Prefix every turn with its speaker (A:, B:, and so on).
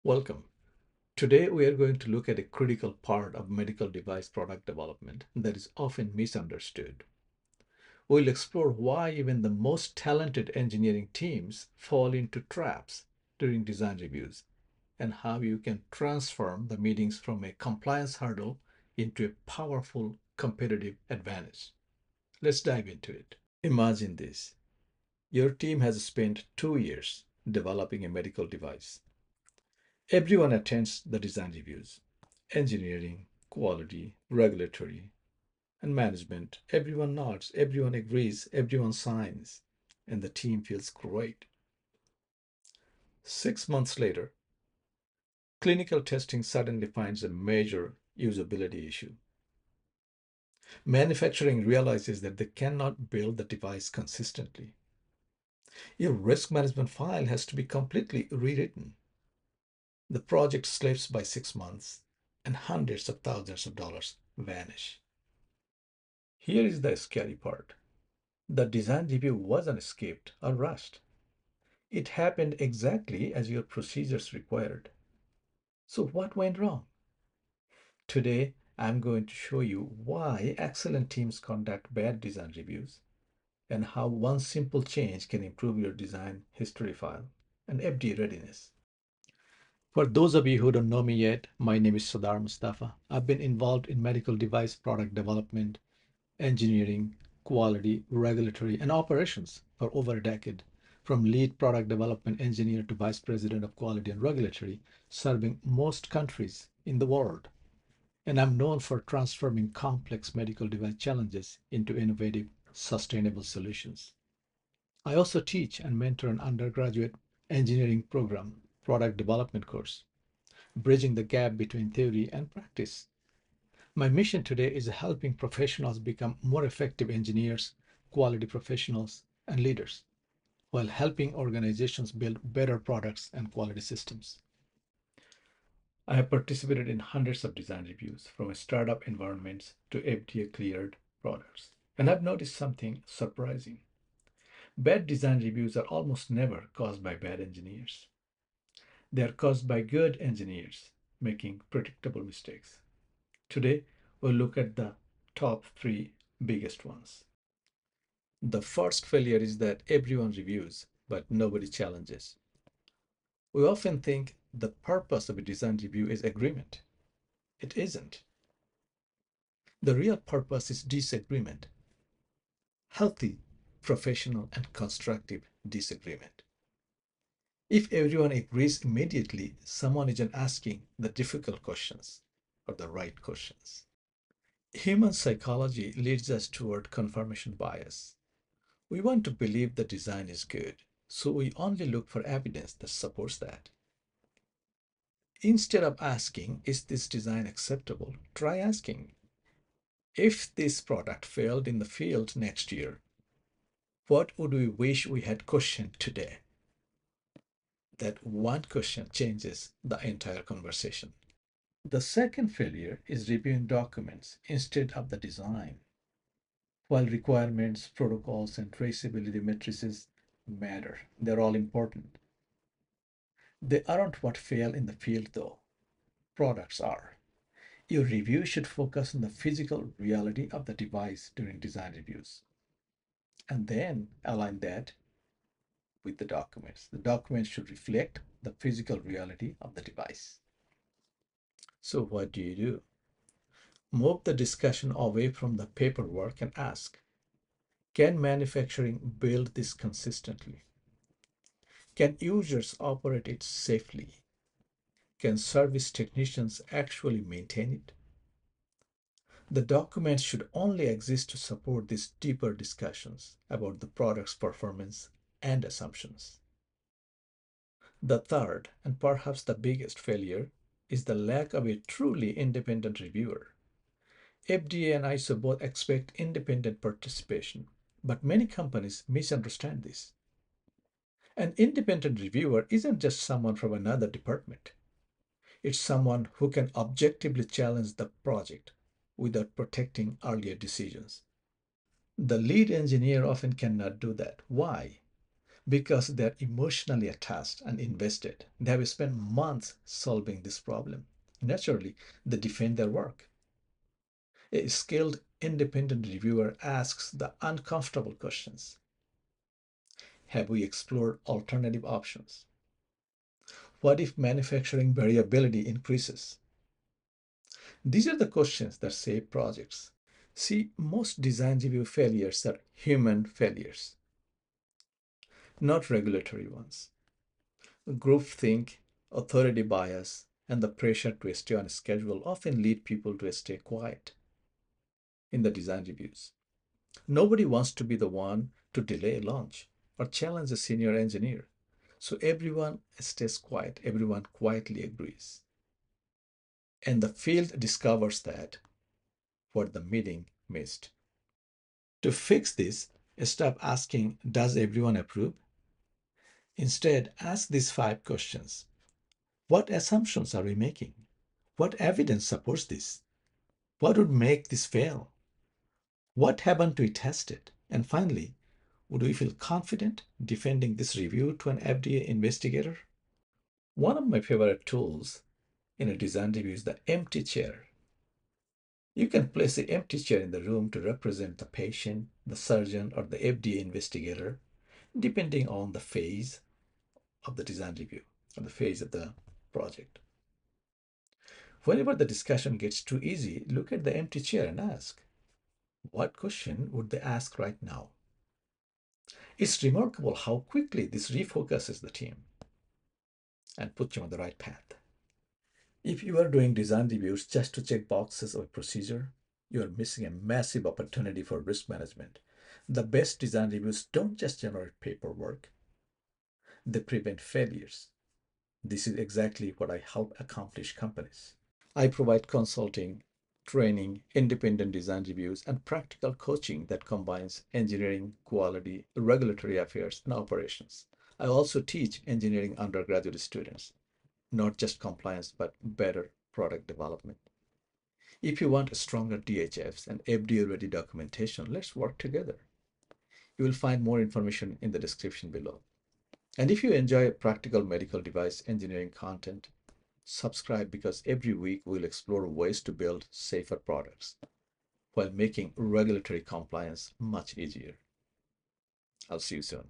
A: Welcome. Today we are going to look at a critical part of medical device product development that is often misunderstood. We'll explore why even the most talented engineering teams fall into traps during design reviews and how you can transform the meetings from a compliance hurdle into a powerful competitive advantage. Let's dive into it. Imagine this. Your team has spent 2 years developing a medical device. Everyone attends the design reviews. Engineering, quality, regulatory, and management. Everyone nods, everyone agrees, everyone signs, and the team feels great. 6 months later, clinical testing suddenly finds a major usability issue. Manufacturing realizes that they cannot build the device consistently. Your risk management file has to be completely rewritten. The project slips by 6 months, and hundreds of thousands of dollars vanish. Here is the scary part. The design review wasn't skipped or rushed. It happened exactly as your procedures required. So, what went wrong? Today, I'm going to show you why excellent teams conduct bad design reviews and how one simple change can improve your design history file and FDA readiness. For those of you who don't know me yet, my name is Sadar Mustafa. I've been involved in medical device product development, engineering, quality, regulatory, and operations for over a decade, from lead product development engineer to vice president of quality and regulatory, serving most countries in the world. And I'm known for transforming complex medical device challenges into innovative, sustainable solutions. I also teach and mentor an undergraduate engineering program, product development course, bridging the gap between theory and practice. My mission today is helping professionals become more effective engineers, quality professionals, and leaders, while helping organizations build better products and quality systems. I have participated in hundreds of design reviews from startup environments to FDA cleared products. And I've noticed something surprising. Bad design reviews are almost never caused by bad engineers. They are caused by good engineers making predictable mistakes. Today, we'll look at the top three biggest ones. The first failure is that everyone reviews, but nobody challenges. We often think the purpose of a design review is agreement. It isn't. The real purpose is disagreement, healthy, professional, and constructive disagreement. If everyone agrees immediately, someone isn't asking the difficult questions or the right questions. Human psychology leads us toward confirmation bias. We want to believe the design is good, so we only look for evidence that supports that. Instead of asking, is this design acceptable? Try asking, if this product failed in the field next year, what would we wish we had questioned today? That one question changes the entire conversation. The second failure is reviewing documents instead of the design. While requirements, protocols, and traceability matrices matter, they're all important. They aren't what fail in the field though. Products are. Your review should focus on the physical reality of the device during design reviews and then align that with the documents. The documents should reflect the physical reality of the device. So, what do you do? Move the discussion away from the paperwork and ask, can manufacturing build this consistently? Can users operate it safely? Can service technicians actually maintain it? The documents should only exist to support these deeper discussions about the product's performance and assumptions. The third, and perhaps the biggest failure, is the lack of a truly independent reviewer. FDA and ISO both expect independent participation, but many companies misunderstand this. An independent reviewer isn't just someone from another department. It's someone who can objectively challenge the project without protecting earlier decisions. The lead engineer often cannot do that. Why? because they're emotionally attached and invested. They have spent months solving this problem. Naturally, they defend their work. A skilled independent reviewer asks the uncomfortable questions. Have we explored alternative options? What if manufacturing variability increases? These are the questions that save projects. See, most design review failures are human failures, not regulatory ones. Groupthink, authority bias, and the pressure to stay on schedule often lead people to stay quiet in the design reviews. Nobody wants to be the one to delay launch or challenge a senior engineer. So everyone stays quiet, everyone quietly agrees. And the field discovers that what the meeting missed. To fix this, stop asking, does everyone approve? Instead, ask these five questions. What assumptions are we making? What evidence supports this? What would make this fail? What haven't we tested? And finally, would we feel confident defending this review to an FDA investigator? One of my favorite tools in a design review is the empty chair. You can place the empty chair in the room to represent the patient, the surgeon, or the FDA investigator, depending on the phase of the design review or the phase of the project. Whenever the discussion gets too easy, look at the empty chair and ask, what question would they ask right now? It's remarkable how quickly this refocuses the team and puts you on the right path. If you are doing design reviews just to check boxes of a procedure, you are missing a massive opportunity for risk management. The best design reviews don't just generate paperwork, they prevent failures. This is exactly what I help accomplish companies. I provide consulting, training, independent design reviews, and practical coaching that combines engineering, quality, regulatory affairs, and operations. I also teach engineering undergraduate students, not just compliance, but better product development. If you want stronger DHFs and FDA-ready documentation, let's work together. You will find more information in the description below. And if you enjoy practical medical device engineering content, subscribe because every week we'll explore ways to build safer products while making regulatory compliance much easier. I'll see you soon.